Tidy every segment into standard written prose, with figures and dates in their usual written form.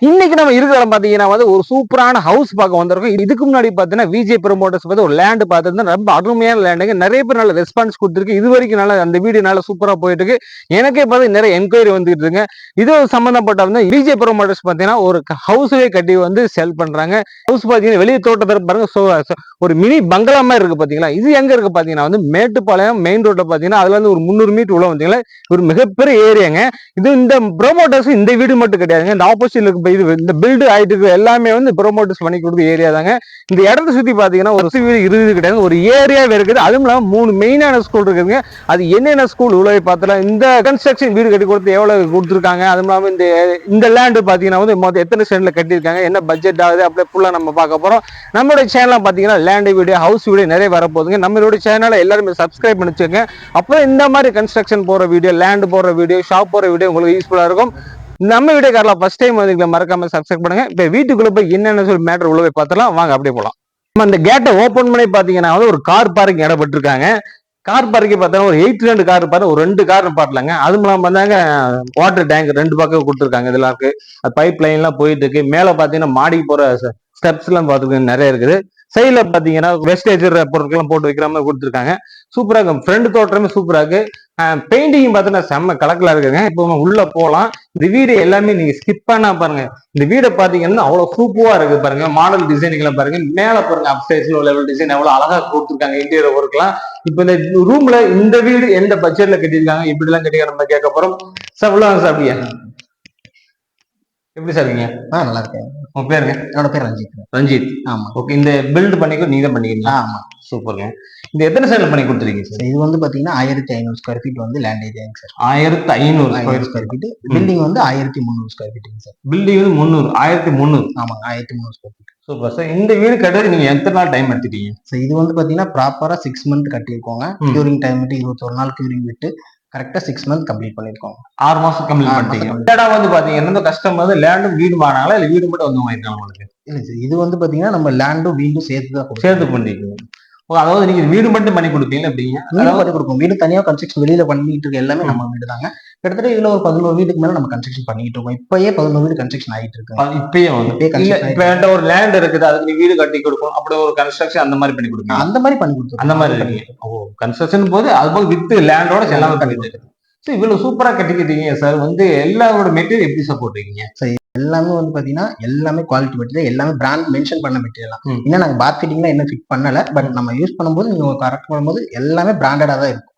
இன்னைக்கு நம்ம இருக்கிற பாத்தீங்கன்னா வந்து ஒரு சூப்பரான ஹவுஸ் பார்க்க வந்திருக்கோம். இதுக்கு முன்னாடி பாத்தீங்கன்னா விஜய் ப்ரமோட்டர்ஸ் பார்த்து ஒரு லேண்ட் பார்த்துருந்தா ரொம்ப அருமையான லேண்டுங்க. நிறைய பேர் நல்ல ரெஸ்பான்ஸ் கொடுத்துருக்கு. இது வரைக்கும் நல்ல அந்த வீடியோ நல்லா சூப்பரா போயிட்டு இருக்கு. எனக்கே பார்த்து நிறைய என்கொயரி வந்துட்டு இருக்குங்க. இது சம்பந்தப்பட்ட வந்து விஜய் ப்ரமோட்டர்ஸ் பாத்தீங்கன்னா ஒரு ஹவுஸே கட்டி வந்து செல் பண்றாங்க. ஹவுஸ் பாத்தீங்கன்னா வெளியே தோட்டத்தை பாருங்க, ஒரு மினி பங்களா மாதிரி இருக்கு பாத்தீங்களா. இது எங்க இருக்கு பாத்தீங்கன்னா வந்து மேட்டுப்பாளையம் மெயின் ரோட்ல பாத்தீங்கன்னா அதுல இருந்து ஒரு 300 மீட்டர் உள்ள வந்தீங்களா ஒரு மிகப்பெரிய ஏரியாங்க. இது இந்த ப்ரமோட்டர்ஸ் இந்த வீடு மட்டும் கிடையாதுங்க. இந்த ஆப்போசிட்ல இருக்கு இது இந்த பில்டு ஆயிட்டு இருக்கு எல்லாமே வந்து ப்ரமோட்டர்ஸ் பண்ணி கொடுத்த ஏரியா தாங்க. இந்த இடத்த சுத்தி பாத்தீங்கன்னா ஒரு வீடு 20 கிடையாது, ஒரு ஏரியாவே இருக்குது. அதுவும் இல்லாம 3 மெயினான ஸ்கூல் இருக்குங்க. அது என்னென்ன ஸ்கூல் உள்ள பார்த்தலாம். இந்த கன்ஸ்ட்ரக்ஷன் வீடு கட்டி கொடுத்து எவ்வளவு கொடுத்துருக்காங்க. அதுவும் இல்லாம இந்த லேண்ட் பாத்தீங்கன்னா வந்து மொத்தம் எத்தனை சென்ட்ல கட்டியிருக்காங்க, என்ன பட்ஜெட் ஆகுது, அப்படியே ஃபுல்லா நம்ம பார்க்க போறோம். நம்மளுடைய சேனல் பாத்தீங்கன்னா லேண்ட் வீடியோ ஹவுஸ் வீடியோ நிறைய வரப்போகுதுங்க. நம்மளுடைய சேனலை எல்லாருமே சப்ஸ்கிரைப் பண்ணி வச்சுக்கோங்க. அப்போ இந்த மாதிரி கன்ஸ்ட்ரக்ஷன் போற வீடியோ, லேண்ட் போற வீடியோ, ஷாப் போற வீடியோ உங்களுக்கு யூஸ்ஃபுல்லா இருக்கும். நம்ம வீடியோ காரலாம் ஃபர்ஸ்ட் டைம் வந்து மறக்காம சப்ஸ்கிரைப் பண்ணுங்க. இப்ப வீட்டுக்குள்ள போய் என்னென்ன சொல்லி மேட்டர் உள்ள போய் பார்த்தலாம் வாங்க. அப்படியே போலாம். நம்ம அந்த கேட்டை ஓபன் பண்ணி பாத்தீங்கன்னா ஒரு கார் பார்க்கிங் இடம் பட்டிருக்காங்க. கார் பார்க்கிங் பார்த்தா ஒரு 8 கார் பாரு, ஒரு 2 கார் பாட்டலாங்க. அதுவும் இல்லாம வந்தாங்க வாட்டர் டேங்க் 2 பக்கம் கொடுத்துருக்காங்க. இதெல்லாம் இருக்கு, பைப் லைன் எல்லாம் போயிட்டு இருக்கு. மேல பாத்தீங்கன்னா மாடிக்கு போற ஸ்டெப்ஸ் எல்லாம் பாத்துருக்கு நிறைய இருக்குது. சைட்ல பாத்தீங்கன்னா வெஸ்டேஜ் பொருட்கள் போட்டு வைக்கிற மாதிரி கொடுத்துருக்காங்க. சூப்பரா இருக்கும். ஃப்ரண்ட் தோட்டமே சூப்பரா இருக்கு. பெயிண்டிங் பார்த்தீங்கன்னா செம்ம கலக்கலா இருக்குங்க. இப்போ உள்ள போலாம். இந்த வீடு எல்லாமே நீங்க ஸ்கிப் பண்ணா பாருங்க. இந்த வீடை பாத்தீங்கன்னா அவ்வளவு சூப்பரா இருக்கு பாருங்க. மாடல் டிசைனிங்ல பாருங்க. மேல பாருங்க அப்ஸ்டைர்ஸ்ல லெவல் டிசைன் எவ்வளவு அழகா கொடுத்துருக்காங்க. இன்டீரியர் ஒர்க்லாம். இப்ப இந்த ரூம்ல இந்த வீடு எந்த பட்ஜெட்ல கட்டிருக்காங்க, இப்படி எல்லாம் கட்டிருக்காங்க நம்ம கேட்க போறோம். சார் சாப்பிடியா எப்படி சாப்பிங்க? நல்லா இருக்கேன். உங்க பேருங்க? என்னோட பேர் ரஞ்சித். ரஞ்சித். ஆமா. ஓகே. இந்த பில்ட் பண்ணிக்க நீங்க தான் பண்ணிக்கிறீங்களா? ஆமா. சூப்பருங்க. இந்த எத்தனை சென்ட்ல பண்ணி கொடுத்துருக்கீங்க சார்? இது வந்து பாத்தீங்கன்னா 1500 ஸ்கொயர் ஃபீட் வந்து லேண்ட் ஏரியாங்க சார். 1500 square feet. பில்டிங் வந்து 1300 ஸ்கொயர் ஃபீட்டுங்க சார். பில்டிங் வந்து 1300. ஆமாங்க, 1300 ஸ்கொயர் ஃபீட். Super sir. இந்த வீடு கட்டுறது நீங்க எத்தனை நாள் டைம் எடுத்துட்டீங்க சார்? இது வந்து பாத்தீங்கன்னா ப்ராப்பரா 6 மந்த் கட்டியிருக்கோங்க. கியூரிங் டைம் விட்டு 21 நாள் கியூரிங் விட்டு கரெக்டா 6 மந்த் கம்ப்ளீட் பண்ணிருக்கோம். 6 மாசம் கம்ப்ளீட் பண்ணிட்டீங்க. இடம் வந்து பாத்தீங்கன்னா கஷ்டம் வந்து லேண்டும் வீடு வாங்கினாங்களா இல்ல வீடு மட்டும் வந்து வாங்கிருக்காங்க உங்களுக்கு? இல்ல சார், இது வந்து பாத்தீங்கன்னா நம்ம லேண்டும் வீடும் சேர்த்து பண்ணிருக்கீங்க. அதாவது நீங்க வீடு மட்டும் பண்ணி கொடுப்பீங்க அப்படிங்க? பண்ணி கொடுப்போம். வீடு தனியா கன்ஸ்ட்ரக்ஷன் வெளியில பண்ணிட்டு இருக்க எல்லாமே நம்ம வீடு தாங்க. கிட்டத்தட்ட இதுல ஒரு 11 வீட்டுக்கு மேல நம்ம கன்ஸ்ட்ரக்ஷன் பண்ணிட்டு இருக்கோம். இப்பயே 11 வீடு கன்ஸ்ட்ரக்ஷன் ஆகிட்டு இருக்கு. இப்பயே ஒரு லேண்ட் இருக்குது, அதுக்கு நீ வீடு கட்டி கொடுக்கும், அப்படி ஒரு கன்ஸ்ட்ரக்ஷன் அந்த மாதிரி பண்ணி கொடுப்பீங்க? அந்த மாதிரி பண்ணி கொடுத்துருக்கோம். அந்த மாதிரி இருக்கீங்க. கன்ஸ்ட்ரக்ஷன் போது அது போது வித் லேண்டோட எல்லாமே பண்ணிட்டு இவ்வளவு சூப்பரா கட்டிக்கிட்டீங்க சார். வந்து எல்லாரோட மெட்டீரியல் எப்படி சார் போட்டுருக்கீங்க? எல்லாமே வந்து பாத்தீங்கன்னா எல்லாமே குவாலிட்டி மெட்டீரியல், எல்லாமே பிராண்ட் மென்ஷன் பண்ண மெட்டீரியல். இன்னும் நாங்க பாத் ஃபிட்டிங்ல என்ன ஃபிட் பண்ணல, பட் நம்ம யூஸ் பண்ணும்போது நீங்க கரெக்ட் பண்ணும்போது எல்லாமே பிராண்டடா தான் இருக்கும்.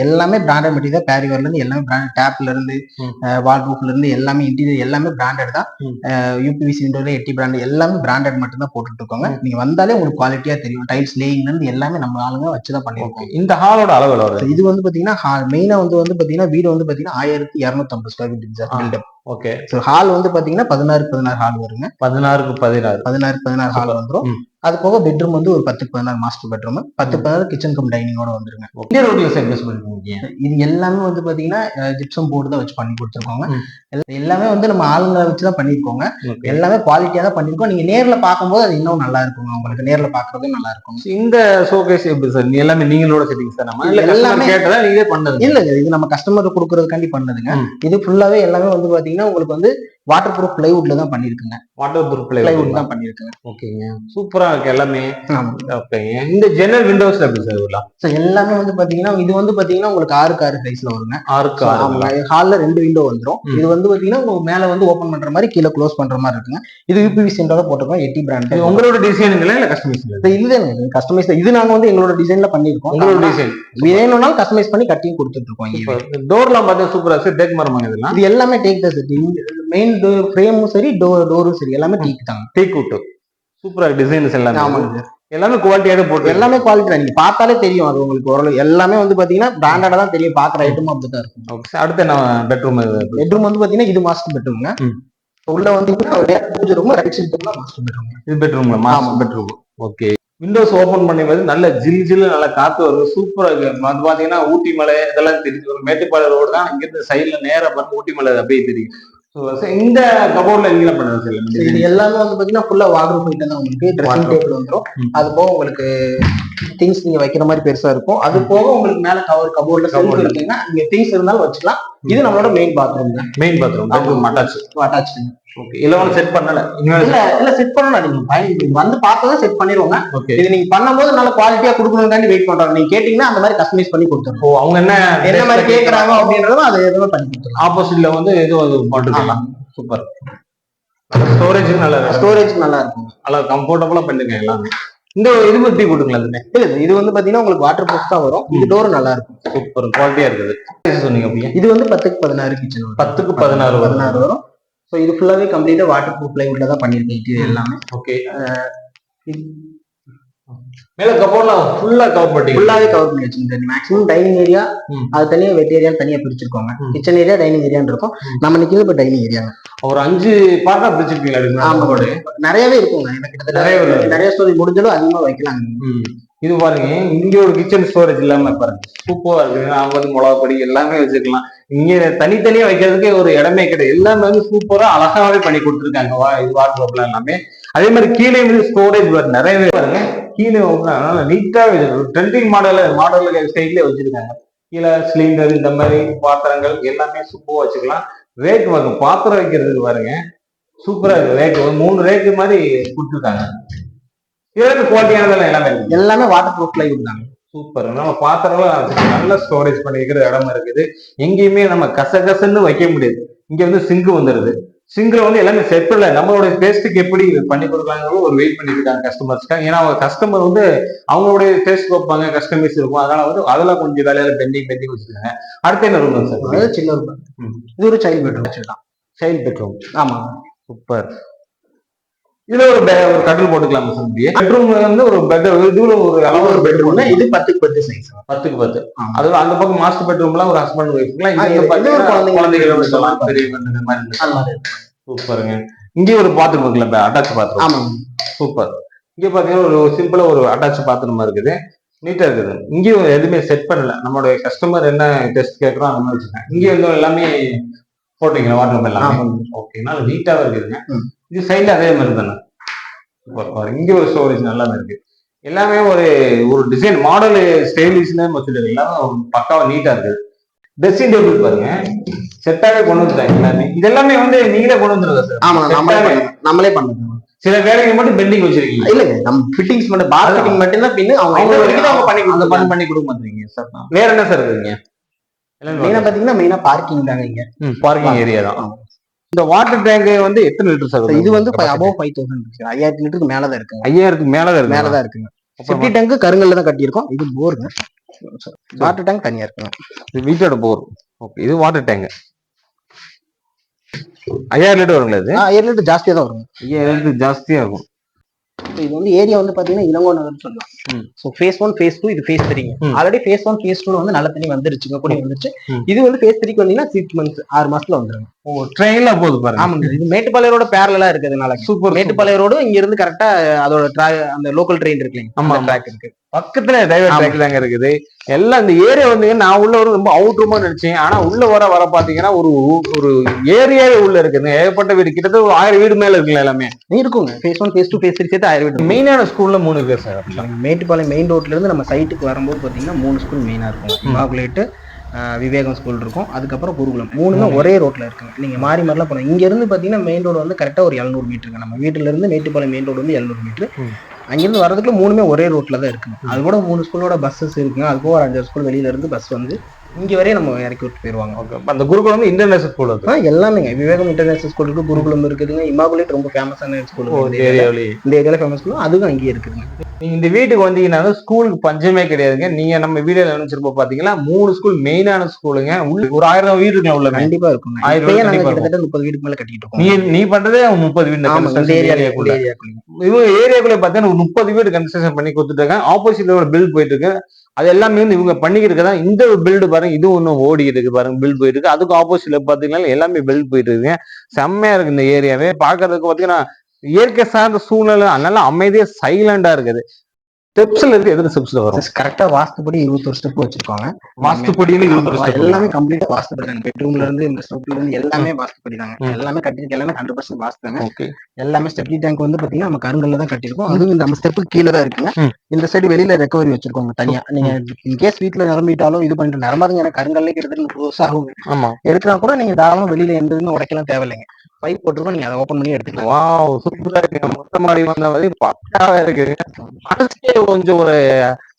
எல்லாமே பிராண்டட் மெட்டீரியல். பேரிவர்ல இருந்து எல்லாமே பிராண்டட், டேப்ல இருந்து வால் ரூஃப்ல இருந்து எல்லாமே இன்டீரியர் எல்லாமே பிராண்டட் தான். யூபிவிசி விண்டோல 8 பிராண்ட் எல்லாமே பிராண்டட் மட்டும் தான் போட்டுட்டு இருக்கோங்க. நீங்க வந்தாலே உங்களுக்கு குவாலிட்டியா தெரியும். டைல்ஸ் லேயிங்ல இருந்து எல்லாமே நம்ம ஆளுங்க வச்சுதான் பண்ணிருக்கோம். இந்த ஹாலோட அளவு இது வந்து பாத்தீங்கன்னா மெயினா வந்து பாத்தீங்கன்னா வீடு வந்து பாத்தீங்கன்னா 1250 square feet sir built up. Okay. So hall வந்து பாத்தீங்கன்னா 16 ஹால் வருங்க. 16 ஹால் வந்துரும். அது போக பெட்ரூம் வந்து ஒரு 10-16 மாஸ்டர் பெட்ரூம், 10-16 கிச்சன் கம் டைனிங்கோட வந்துருங்க. இது எல்லாமே வந்து பாத்தீங்கன்னா ஜிப்சம் போர்டு தான் வச்சு பண்ணி கொடுத்துருக்கோங்க. எல்லாமே வந்து நம்ம ஆளுங்களை வச்சுதான் பண்ணிருக்கோங்க. எல்லாமே குவாலிட்டியா தான் பண்ணிருக்கோம். நீங்க நேர்ல பார்க்கும்போது அது இன்னும் நல்லா இருக்குங்க. உங்களுக்கு நேர்ல பாக்குறதும் நல்லா இருக்கும். இந்த ஷோகேஸ் எப்படி சார்? எல்லாமே நீங்களோட செட்டிங்ஸ் தான்? நம்ம எல்லாமே கேட்டதா நீங்களே பண்ணது? இல்ல, இது நம்ம கஸ்டமர் கொடுக்கறதுக்காண்டி பண்ணதுங்க. இது ஃபுல்லாவே எல்லாமே வந்து பாத்தீங்கன்னா உங்களுக்கு வந்து வாட்டர் ப்ரூஃப் பிளைவுட்ல தான் பண்ணிருக்குங்க. வாட்டர் ப்ரூஃப் பிளைவுட் தான் பண்ணிருக்குங்க. ஓகேங்க. சூப்பரா இருக்கு எல்லாமே. ஓகேங்க. இந்த ஜன்னல் விண்டோஸ் எப்படி சார் இதெல்லாம்? சோ எல்லாமே வந்து பாத்தீங்கன்னா இது வந்து பாத்தீங்கன்னா உங்களுக்கு 6x6 சைஸ்ல வருங்க. 6x6. ஹால்ல 2 விண்டோ வந்துரும். இது வந்து பாத்தீங்கன்னா உங்களுக்கு மேல வந்து ஓபன் பண்ற மாதிரி, கீழே க்ளோஸ் பண்ற மாதிரி இருக்குங்க. இது யூபிவிசி விண்டோல போட்டுருக்கோம். 80 பிராண்ட். உங்களோட டிசைனுங்களா இல்ல கஸ்டமைஸ்? இதுதான் கஸ்டமைஸ். இது நாங்க வந்து எங்களோட டிசைன்ல பண்ணிருக்கோம். உங்களோட டிசைன் வேணும்னாலும் கஸ்டமைஸ் பண்ணி கட்டிங் கொடுத்துட்டு இருக்கோம். டோர்லாம் பார்த்தா சூப்பரா இருக்கு. டேக் மரமாங்க இதெல்லாம்? இது எல்லாமே டேக் தான் சார். மெயின் ஃப்ரேமும் சரி, டோரும் சரி எல்லாமே டீக் தாங்க. டீக் வுட். சூப்பரா டிசைன்ஸ் எல்லாமே. ஆமாங்க சார். எல்லாமே குவாலிட்டியோட போட்டு எல்லாமே குவாலிட்டி தான். நீங்க பார்த்தாலே தெரியும். அது உங்களுக்கு ஓரளவு எல்லாமே வந்து பாத்தீங்கன்னா பிராண்டடா தான் தெரியும். பாக்குற ஐட்டமும் அப்படிதான் இருக்கும். ஓகே. அடுத்து என்ன பெட்ரூம்? பெட்ரூம் வந்து பாத்தீங்கன்னா இது மாஸ்டர் பெட்ரூம்ங்க. உள்ள வந்து பூஜை room, right side master bedroom. இது பெட்ரூம்ல master bedroom. Okay. Windows open பண்ணும்போது நல்ல ஜில் நல்ல காத்து வருது. சூப்பரா இருக்கு. அது பாத்தீங்கன்னா ஊட்டி மலை இதெல்லாம் தெரியுது. ஒரு மேட்டுப்பாளையம் ரோடு தான். இங்க இருந்து சைட்ல நேரா பார்த்து ஊட்டி மலை அப்படியே தெரியும். இந்த கபோர்ட்ல நீங்க பண்ணுறது சார்? இது எல்லாமே வந்து பாத்தீங்கன்னா ஃபுல்லா வார்ட்ரோப் ஐட்டம் தான். உங்களுக்கு ட்ரெஸ்ஸிங் டேபிள் வந்துரும். அது போக உங்களுக்கு திங்ஸ் நீங்க வைக்கிற மாதிரி பெருசா இருக்கும். அது போக உங்களுக்கு மேல கபோர்ட்ல செல்ஃப் இருக்குன்னா நீங்க திங்ஸ் இருந்தாலும் வச்சுக்கலாம். இது நம்மளோட மெயின் பாத்ரூம் தான். Main bathroom attach. இல்ல செட் பண்ணல இல்ல செட் பண்ணணும். நீங்க வந்து பார்த்ததும் செட் பண்ணிடுவாங்க. இது நீங்க பண்ணும்போது நல்ல குவாலிட்டியா கொடுக்கணும்னு வெயிட் பண்றாங்க. நீங்க கேட்டீங்கன்னா அந்த மாதிரி கஸ்டமைஸ் பண்ணி கொடுத்துருவோம். அவங்க என்ன மாதிரி கேட்கறாங்க அப்படின்றதும் அது எதுவும் பண்ணி கொடுத்துருவோம். ஆப்போசிட்ல வந்து எதுவும் அது போட்டுக்கலாம். சூப்பர். ஸ்டோரேஜ் நல்லா இருக்கும். நல்லா கம்ஃபர்டபுளா பண்ணுங்க எல்லாமே. இந்த இது பத்தி கொடுங்களா? இது வந்து பாத்தீங்கன்னா உங்களுக்கு வாட்டர் ப்ரூஃப் தான் வரும். இது டோர் நல்லா இருக்கும். சூப்பர் குவாலிட்டியா இருக்குது. சொன்னீங்க இது வந்து 10க்கு 16 கிச்சன் 10க்கு 16 வரும். ஸோ இது ஃபுல்லாவே கம்ப்ளீட்டா வாட்டர் ப்ரூஃப் பிளைவுட்ல தான் பண்ணிருக்கேன் இது எல்லாமே. ஓகே. மேல கபோர்ட்லாம் ஃபுல்லாவே கவர் பண்ணி வச்சிருக்கேன். மேக்ஸிமம் டைனிங் ஏரியா அது தனியா வெட் ஏரியா தனியா பிரிச்சிருக்கோங்க. கிச்சன் ஏரியா டைனிங் ஏரியான்னு இருக்கும். நம்ம நிக்கிறது இப்போ டைனிங் ஏரியா. ஒரு 5 பார்ட்டா பிரிச்சிருக்கீங்களா? ஆமா, நிறையவே இருக்குங்க. எனக்கு நிறைய ஸ்டோரேஜ் முடிஞ்சாலும் அதிகமா வைக்கலாம். இது பாருங்க, இங்க ஒரு கிச்சன் ஸ்டோரேஜ் இல்லாம பாருங்க சூப்பரா இருக்கு. அவங்க வந்து மிளகாப்பொடி எல்லாமே வச்சுக்கலாம். இங்க தனித்தனியா வைக்கிறதுக்கு ஒரு இடமே கிடையாது. எல்லாமே வந்து சூப்பரா அழகாவே பண்ணி கொடுத்துருக்காங்க. இது வாட்ரோப்ல எல்லாமே. அதே மாதிரி கீழே வந்து ஸ்டோரேஜ் நிறையவே பாருங்க. கீழே அதனால நீட்டாவே ட்ரெண்டிங் மாடல் ஸ்டைல்லே வச்சிருக்காங்க. கீழே சிலிண்டர் இந்த மாதிரி பாத்திரங்கள் எல்லாமே சூப்பரா வச்சுக்கலாம். ரேக் பாருங்க, பாத்திரம் வைக்கிறதுக்கு பாருங்க சூப்பரா இருக்கு. ரேக் 3 ரேக்கு மாதிரி கொடுத்துருக்காங்க. எல்லாமே வாட்டர் ப்ரூஃப் பிளைவுட் தாங்க. சூப்பர். நம்ம பாத்திரம் நல்ல ஸ்டோரேஜ் பண்ணிக்கிற இடம் இருக்குது. எங்கேயுமே நம்ம கசகசன்னு வைக்க முடியாது. இங்க வந்து சிங்கு வந்துருது. சிங்கில் வந்து எல்லாமே செட் இல்லை. நம்மளோட டேஸ்ட்டுக்கு எப்படி பண்ணி கொடுக்கலாங்கிறது ஒரு வெயிட் பண்ணிட்டு இருக்காங்க கஸ்டமர்ஸ்க்காக. ஏன்னா அவங்க கஸ்டமர் வந்து அவங்களுடைய டேஸ்ட் வைப்பாங்க, கஸ்டமைஸ் இருக்கும். அதனால வந்து அதெல்லாம் கொஞ்சம் வேலையில பெண்டிங் வச்சிருக்காங்க. அடுத்து என்ன ரூம் சார்? சின்ன ரூம். இது ஒரு சைல்ட் பெட்ரூம் வச்சிருக்கான். Child bedroom. ஆமா, சூப்பர். இதுல ஒரு கட்டில் போட்டுக்கலாம் சார். பெட்ரூம் வந்து ஒரு பெட், இதுல ஒரு அளவு ஒரு பெட்ரூம். இது 10க்கு 10 சைஸ். 10க்கு 10. அது அந்த பக்கம் மாஸ்டர் பெட்ரூம்லாம் ஒரு ஹஸ்பண்ட் ஒய்ஃப்லாம், இங்க குழந்தைகளோட இருக்கலாம், பெரியவங்க இந்த மாதிரி. சூப்பருங்க. இங்கே ஒரு பாத்ரூம் இருக்குல்ல, அட்டாச் பாத்ரூம். ஆமா, சூப்பர். இங்க பாத்தீங்கன்னா ஒரு சிம்பிளா ஒரு அட்டாச் பாத்ரூமா இருக்குது. நீட்டா இருக்குது. இங்கேயும் எதுவுமே செட் பண்ணல. நம்மளுடைய கஸ்டமர் என்ன டெஸ்ட் கேட்கறோம் அந்த மாதிரி வச்சுருக்கேன். இங்கே வந்து எல்லாமே போட்டீங்களா வாட்ரூம் எல்லாமே? ஓகே, நல்லா நீட்டாவே இருக்குதுங்க. இது சைட்ல அதே மாதிரி தானே. இங்க ஒரு ஸ்டோரேஜ் நல்லா இருக்கு. எல்லாமே ஒரு ஒரு டிசைன் மாடல் ஸ்டைலிஷ்னு சொல்லிடுது. எல்லாமே பக்காவா நீட்டா இருக்குது. ட்ரெஸ்ஸிங் டேபிள் பாருங்க செட்டாவே கொண்டு வந்துட்டாங்க எல்லாமே. இதெல்லாமே வந்து நீங்களே கொண்டு வந்துருங்க சார்? ஆமா, நம்மளே பண்ணுவோம். சில வேலைகள் மட்டும் பெண்டிங் வச்சிருக்கீங்க? இல்லங்க, நம்ம ஃபிட்டிங்ஸ் மட்டும், பாத் ஃபிட்டிங் மட்டும் தான் பின்னு அவங்க பண்ணி கொடுக்க மாட்டீங்க சார். வேற என்ன சார் இருக்குங்க? மெயினா பாத்தீங்கன்னா மெயினா பார்க்கிங் தாங்க. இங்க பார்க்கிங் ஏரியா தான். இந்த வாட்டர் டேங்க் வந்து எத்தனை லிட்டர் சார்? இது வந்து above 5000 இருக்கு. 5000 லிட்டருக்கு மேலதான் இருக்குங்க. 5000க்கு மேலதான் இருக்குங்க. செப்டி டேங்க் கருங்கல்ல தான் கட்டியிருக்கோம். இது போருங்க. வாட்டர் டேங்க் தனியா இருக்குங்க. இது வீட்டோட போர். ஓகே, இது வாட்டர் டேங்க். 5000 லிட்டர் வருங்களா? இது 5000 லிட்டர் ஜாஸ்தியா தான் வரும். 5000 லிட்டர் ஜாஸ்தியா இருக்கும். இது வந்து ஏரியா வந்து பாத்தீங்கன்னா இளங்கோ நகர் சொல்லலாம். சோ ஃபேஸ் 1 ஃபேஸ் 2 இது ஃபேஸ் 3. ஆல்ரெடி ஃபேஸ் 1 ஃபேஸ் 2 வந்து நல்ல தண்ணி வந்துருச்சுங்க, கூடி வந்துருச்சு. இது வந்து ஃபேஸ் 3க்கு வந்தீங்கன்னா 6 மந்த்ஸ் 6 மாசத்துல வந்துருங்க. ஓ, ட்ரெயின்ல போகுது பாருங்க. ஆமாங்க, இது மேட்டுப்பாளைய ரோட பேரலா இருக்கிறதுனால. சூப்பர். மேட்டுப்பாளைய ரோடு இங்க இருந்து கரெக்டா அதோட அந்த லோக்கல் ட்ரெயின் இருக்குங்க. ஆமா, ட்ராக் இருக்கு பக்கத்துல. டைவர் ட்ராக் தாங்க இருக்குது. எல்லாம் இந்த ஏரியா வந்து நான் உள்ள ஒரு ரொம்ப அவுட்ரூமா நினைச்சேன். ஆனா உள்ள வர பாத்தீங்கன்னா ஒரு ஒரு ஏரியாவே உள்ள இருக்குங்க. ஏகப்பட்ட வீடு, கிட்டத்தட்ட ஒரு 1000 வீடு மேல இருக்குல்ல எல்லாமே இருக்குங்க. ஃபேஸ் 1 ஃபேஸ் 2 ஃபேஸ் 3 சேர்த்து 1000 வீடு. மெயினான ஸ்கூல்ல 3 பேர் சார். மேட்டுப்பாளையம் மெயின் ரோட்ல இருந்து நம்ம சைட்டுக்கு வரும்போது பாத்தீங்கன்னா 3 ஸ்கூல் மெயினா இருக்கும். இமாகுலேட், விவேகம் ஸ்கூல் இருக்கும், அதுக்கப்புறம் குருகுலம். 3மே ஒரே ரோட்ல இருக்குங்க. நீங்க மாறி மாறிலாம் போனோம். இங்க இருந்து பாத்தீங்கன்னா மெயின் ரோடு வந்து கரெக்டா ஒரு 700 மீட்டருங்க. நம்ம வீட்டுல இருந்து மேட்டுப்பாளையம் மெயின் ரோடு வந்து 700 மீட்டர். அங்கிருந்து வரதுக்குள்ள 3மே ஒரே ரோட்ல தான் இருக்குங்க. அது கூட 3 ஸ்கூலோட பஸ்ஸஸ் இருக்குங்க. அது போக ஒரு 5 ஸ்கூல் வெளியில இருந்து பஸ் வந்து இங்க வரையும் நம்ம இறக்கி விட்டு போயிருவாங்க. அந்த குருகுலம் இன்டர்நேஷனல் ஸ்கூல் எல்லாமேங்க. விவேகம் இன்டர்நேஷனல் ஸ்கூல் இருக்கு, குருகுலம் இருக்குதுங்க. இமாகுலேட் ரொம்ப ஃபேமஸான ஸ்கூல் இந்த ஏரியால ஃபேமஸ் ஸ்கூல், அதுவும் அங்கேயே இருக்குதுங்க. நீங்க இந்த வீட்டுக்கு வந்தீங்கன்னா ஸ்கூலுக்கு பஞ்சமே கிடையாதுங்க. நீங்க நம்ம வீடியோ நினைச்சிருப்போம் பாத்தீங்கன்னா 3 ஸ்கூல் மெயினான ஸ்கூலுங்க. ஒரு 1000 வீடு இருக்குல்ல உள்ள? கண்டிப்பா இருக்கும். 30 வீடுக்கு மேல கட்டிட்டு இருக்கோம். நீ பண்றதே 30 வீடு ஏரியாக்குள்ள பாத்தீங்கன்னா 30 வீடு கன்ஸ்ட்ரக்ஷன் பண்ணி கொடுத்துட்டாங்க. ஆப்போசிட்ல ஒரு பில் போயிட்டு இருக்கு. அது எல்லாமே வந்து இவங்க பண்ணிக்கிட்டு தான். இந்த பில்டு பாருங்க, இது ஒன்னும் ஓடிட்டு இருக்கு பாருங்க, பில்ட் போயிட்டு இருக்கு. அதுக்கு ஆப்போசிட்ல பாத்தீங்கன்னா எல்லாமே பில்ட் போயிட்டு இருக்குங்க. செம்மையா இருக்கு இந்த ஏரியாவே பாக்குறதுக்கு. பாத்தீங்கன்னா இயற்கை சார்ந்த சூழ்நிலை, அதனால அமைதியா சைலண்டா இருக்குது. ஸ்டெப்ஸ்ல இருக்கு. எத்தனை ஸ்டெப்ஸ்ல வரும்? கரெக்டா வாஸ்துபடி 21 ஸ்டெப் வச்சிருக்காங்க. வாஸ்துபடியில 21 ஸ்டெப் எல்லாமே கம்ப்ளீட்டா வாஸ்துபடி தாங்க. பெட்ரூம்ல இருந்து இந்த ஸ்டெப்ல இருந்து எல்லாமே வாஸ்துபடி தாங்க. எல்லாமே கட்டிருக்கு. எல்லாமே 100% வாஸ்துங்க. ஓகே. எல்லாமே ஸ்டெப்லி டேங்க் வந்து பாத்தீங்கன்னா நம்ம கருங்கல்ல தான் கட்டிருக்கோம். அதுவும் நம்ம ஸ்டெப்புக்கு கீழே தான் இருக்குங்க. இந்த சைடு வெளியில ரெக்கவரி வச்சிருக்கோங்க தனியா. நீங்க இன்கேஸ் வீட்டுல நிரம்பிட்டாலும் இது பண்ணிட்டு நிரம்பாதுங்க. எனக்கு கருங்கல்ல கிட்டத்தட்ட 30 வருஷம் ஆகும். ஆமா, எடுக்கிறா கூட நீங்க தாராளமா வெளியில எந்த உடைக்கலாம் தேவையில்லைங்க. பைப் போட்டிருக்கோம், நீங்க அதை ஓபன் பண்ணி எடுத்துக்கலாம். வாவ், சூப்பரா இருக்குங்க. மொட்டை மாடி வந்த மாதிரி பக்காவா இருக்குங்க. மனசுக்கே கொஞ்சம் ஒரு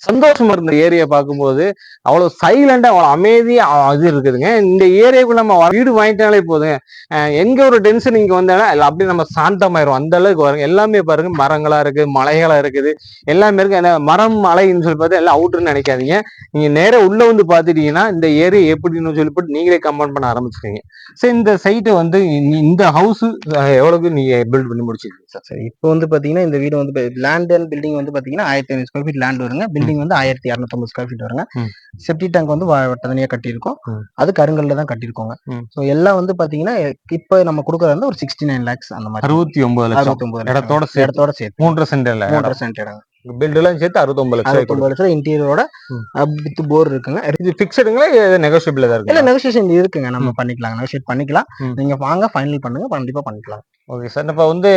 சந்தோஷமா இருந்த ஏரியா பார்க்கும்போது, அவ்வளவு சைலண்டா அவ்வளவு அமைதியா இது இருக்குதுங்க. இந்த ஏரியாவுக்குள்ள நம்ம வீடு வாங்கிட்டாலே போதுங்க, எங்க ஒரு டென்ஷன் இங்க வந்தாலும் இல்ல அப்படியே நம்ம சாந்தமாயிரும். அந்த அளவுக்கு வருங்க. எல்லாமே பாருங்க, மரங்களா இருக்கு, மலைகளா இருக்குது, எல்லாமே இருக்கு. ஏன்னா மரம் மலைன்னு சொல்லி பார்த்தா எல்லாம் அவுட்டுன்னு நினைக்காதீங்க. நீங்க நேரா உள்ள வந்து பாத்துட்டீங்கன்னா இந்த ஏரியா எப்படின்னு சொல்லி போட்டு நீங்களே கமெண்ட் பண்ண ஆரம்பிச்சிருக்கீங்க. சரி, இந்த சைட்டை வந்து இந்த ஹவுஸ் எவ்வளவுக்கு நீங்க பில்ட் பண்ணி முடிச்சிருக்கீங்க சார்? சரி, இப்போ வந்து பாத்தீங்கன்னா இந்த வீடு வந்து லேண்ட் அண்ட் பில்டிங் வந்து பாத்தீங்கன்னா 1500 ஸ்கொயர் ஃபீட் லேண்ட் வருங்க. பில்டிங் வந்து 1250 ஸ்கொயர் ஃபீட் வருங்க. செப்டி டேங்க் வந்து தனியா கட்டியிருக்கோம். அது கருங்கல்ல தான் கட்டியிருக்கோங்க. ஸோ எல்லாம் வந்து பாத்தீங்கன்னா இப்போ நம்ம கொடுக்கறது வந்து ஒரு 69 lakhs அந்த மாதிரி. 69 லட்சம் 69 இடத்தோட இடத்தோட சேர்த்து 3 சென்ட் இல்ல, 3 சென்ட் இடம். பில்ட் எல்லாம் சேர்த்து 69 லட்சம். 69 லட்சம் இன்டீரியரோட வித் போர் இருக்குங்க. இது பிக்சடுங்களா, நெகோஷியபிள் தான் இருக்கு? இல்ல, நெகோசியேஷன் இருக்குங்க, நம்ம பண்ணிக்கலாம், நெகோசியேட் பண்ணிக்கலாம். நீங்க வாங்க, ஃபைனல் பண்ணுங்க, கண்டிப்பா பண்ணிக்கலாம். ஓகே சார், இப்ப வந்து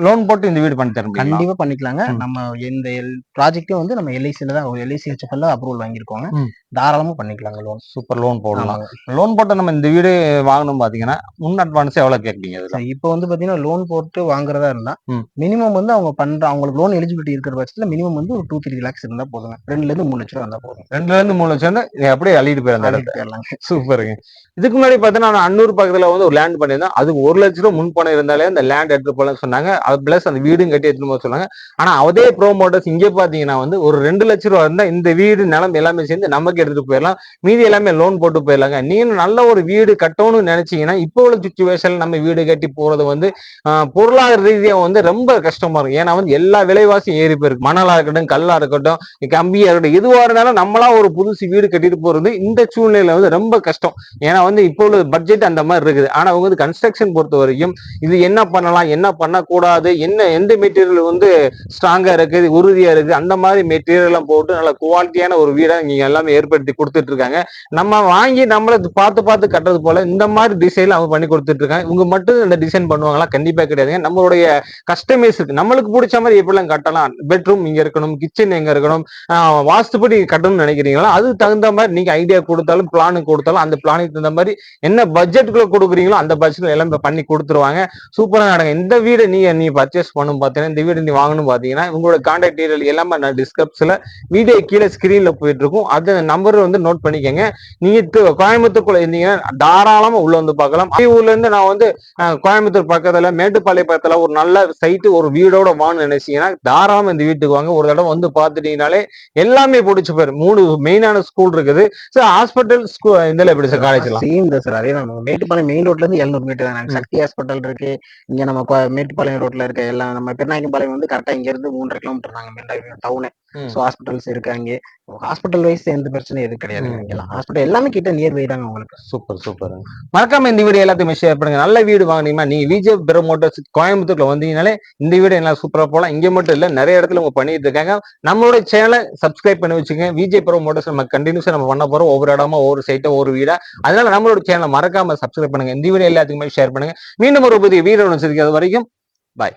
லோன் போட்டு இந்த வீடு பண்ணி தரேன். கண்டிப்பா பண்ணிக்கலாங்க. நம்ம இந்த ப்ராஜெக்ட்டும் வந்து நம்ம எல்ஐசில தான், எல்ஐசி ஹெச்எஃப்எல் அப்ரூவல் வாங்கியிருக்கோங்க. தாராளமா பண்ணிக்கலாங்க லோன். சூப்பர், லோன் போடலாம். லோன் போட்டு நம்ம இந்த வீடு வாங்கணும் பாத்தீங்கன்னா முன் அட்வான்ஸ் எவ்வளவு கேட்பீங்க? இப்போ வந்து பாத்தீங்கன்னா லோன் போட்டு வாங்குறதா இருந்தா மினிமம் வந்து அவங்களுக்கு லோன் எலிஜிபிலிட்டி இருக்கிற பட்சத்துல மினிமம் வந்து ஒரு 2-3 lakhs இருந்தா போதுங்க. 2-3 லட்சம் இருந்தா போதும். 2-3 லட்சம் அப்படியே அள்ளிட்டு போயிடலாம். சூப்பருங்க. இதுக்கு முன்னாடி பாத்தீங்கன்னா அன்னூர் பக்கத்துல வந்து ஒரு லேண்ட் பண்ணியிருந்தேன். அதுக்கு 1 லட்சம் ரூபாய் முன் பணம் இருந்தாலே அந்த லேண்ட் எடுத்து போலன்னு சொன்னாங்க. அது பிளஸ் அந்த வீடும் கட்டி எடுத்துன்னு போக சொன்னாங்க. ஆனா அதே ப்ரோமோட்டர்ஸ் இங்க பாத்தீங்கன்னா வந்து ஒரு 2 லட்சம் ரூபாய் இருந்தா இந்த வீடு நிலம் எல்லாமே சேர்ந்து நமக்கு எடுத்துட்டு போயிடலாம். மீதி எல்லாமே லோன் போட்டு போயிடலாங்க. நீங்க நல்ல ஒரு வீடு கட்டணும்னு நினைச்சீங்கன்னா இப்போ உள்ள சுச்சுவேஷன் நம்ம வீடு கட்டி போறது வந்து பொருளாதார ரீதியா வந்து ரொம்ப கஷ்டமா இருக்கும். ஏன்னா வந்து எல்லா விலைவாசியும் ஏறி போயிருக்கு. மணலா இருக்கட்டும், கல்லா இருக்கட்டும், கம்பியா இருக்கட்டும், எதுவா இருந்தாலும் நம்மளா ஒரு புதுசு வீடு கட்டிட்டு போறது இந்த சூழ்நிலை வந்து ரொம்ப கஷ்டம். ஏன்னா வந்து இப்போ உள்ள பட்ஜெட் அந்த மாதிரி இருக்குது. ஆனா அவங்க வந்து கன்ஸ்ட்ரக்ஷன் பொறுத்த வரைக்கும் இது என்ன பண்ணலாம், என்ன பண்ணக்கூடாது, எந்த மெட்டீரியல் வந்து ஸ்ட்ராங்கா இருக்குது, உறுதியா இருக்குது, அந்த மாதிரி மெட்டீரியல் எல்லாம் போட்டு நல்ல குவாலிட்டியான ஒரு வீடா நீங்க எல்லாமே ஏற்படுத்தி கொடுத்துட்டு இருக்காங்க. நம்ம வாங்கி நம்மள பார்த்து பார்த்து கட்டுறது போல இந்த மாதிரி டிசைன் அவங்க பண்ணி கொடுத்துட்டு இருக்காங்க. இவங்க மட்டும் இந்த டிசைன் பண்ணுவாங்களா? கண்டிப்பா கிடையாதுங்க. நம்மளுடைய கஸ்டமைஸ் இருக்கு, நம்மளுக்கு பிடிச்ச மாதிரி எப்படிலாம் கட்டலாம், பெட்ரூம் இங்க இருக்கணும், கிச்சன் எங்க இருக்கணும், வாஸ்துப்படி கட்டணும்னு நினைக்கிறீங்களா அதுக்கு தகுந்த மாதிரி நீங்க ஐடியா கொடுத்தாலும் பிளானு கொடுத்தாலும் அந்த பிளானுக்கு தகுந்த மாதிரி என்ன பட்ஜெட்டுக்குள்ள கொடுக்குறீங்களோ அந்த பட்ஜெட்ல எல்லாம் பண்ணி கொடுத்துருவாங்க. சூப்பரா நடங்க. இந்த வீடு நீ பர்ச்சேஸ் பண்ணும் பார்த்தீங்கன்னா, இந்த வீடு நீ வாங்கணும் பாத்தீங்கன்னா உங்களோட கான்டாக்ட் டீடைல் எல்லாமே நான் டிஸ்கிரிப்ஷன்ல வீடியோ கீழே ஸ்கிரீன்ல போயிட்டு இருக்கும். அந்த நம்பர் வந்து நோட் பண்ணிக்கங்க. நீங்க கோயம்புத்தூர்க்குள்ள இருந்தீங்கன்னா தாராளமா உள்ள வந்து பார்க்கலாம். ஊர்ல இருந்து நான் வந்து கோயம்புத்தூர் பக்கத்துல மேட்டுப்பாளைய பக்கத்துல ஒரு நல்ல சைட்டு ஒரு வீடோட வாங்கணும்னு நினைச்சீங்கன்னா தாராளமா இந்த வீட்டுக்கு வாங்க. ஒரு தடவை வந்து பார்த்துட்டீங்கனாலே எல்லாமே பிடிச்சு போயிரு. 3 மெயினான ஸ்கூல் இருக்குது. ஹாஸ்பிட்டல் இந்த எப்படி சார் காலேஜ் எல்லாம் சேம் தான் சார். அதே நம்ம மேட்டுப்பாளையம் மெயின் ரோட்ல இருந்து 700 மீட்டர் தான். சக்தி ஹாஸ்பிட்டல் இருக்கு இங்க. நம்ம மேட்டுப்பாளையம் ரோட்ல இருக்க எல்லாம் நம்ம பெருநாயக்கம்பாளையம் வந்து கரெக்டா இங்க இருந்து 3.5 கிலோமீட்டர் தாங்க டவுனு. சோ ஹாஸ்பிட்டல்ஸ் இருக்கு அங்கே. ஹாஸ்பிட்டல் வைஸ் எந்த பிரச்சனையும் எதுவும் கிடையாது. ஹாஸ்பிட்டல் எல்லாமே கிட்ட நியர் பை தாங்க உங்களுக்கு. சூப்பர். மறக்காம இந்த வீடியோ எல்லாத்தையுமே ஷேர் பண்ணுங்க. நல்ல வீடு வாங்கினீங்கன்னா நீங்க விஜய் ப்ரோமோட்டர்ஸ் கோயம்புத்தூர்ல வந்தீங்கனாலே இந்த வீடு எல்லாம் சூப்பரா போலாம். இங்க மட்டும் இல்ல, நிறைய இடத்துல உங்க பண்ணிட்டு இருக்காங்க. நம்மளோட சேனலை சப்ஸ்கிரைப் பண்ணி வச்சுக்கோங்க. விஜய் ப்ரோமோட்டர்ஸ் நம்ம கண்டினியூஸா நம்ம பண்ண போறோம். ஒவ்வொரு இடமா ஒவ்வொரு சைட்டா ஒரு வீடா. அதனால நம்மளோட சேனலை மறக்காம சப்ஸ்கிரைப் பண்ணுங்க. இந்த வீடியோ எல்லாத்துக்குமே ஷேர் பண்ணுங்க. மீண்டும் ஒரு புதிய வீடியோ சந்திக்கிறது வரைக்கும் பாய்.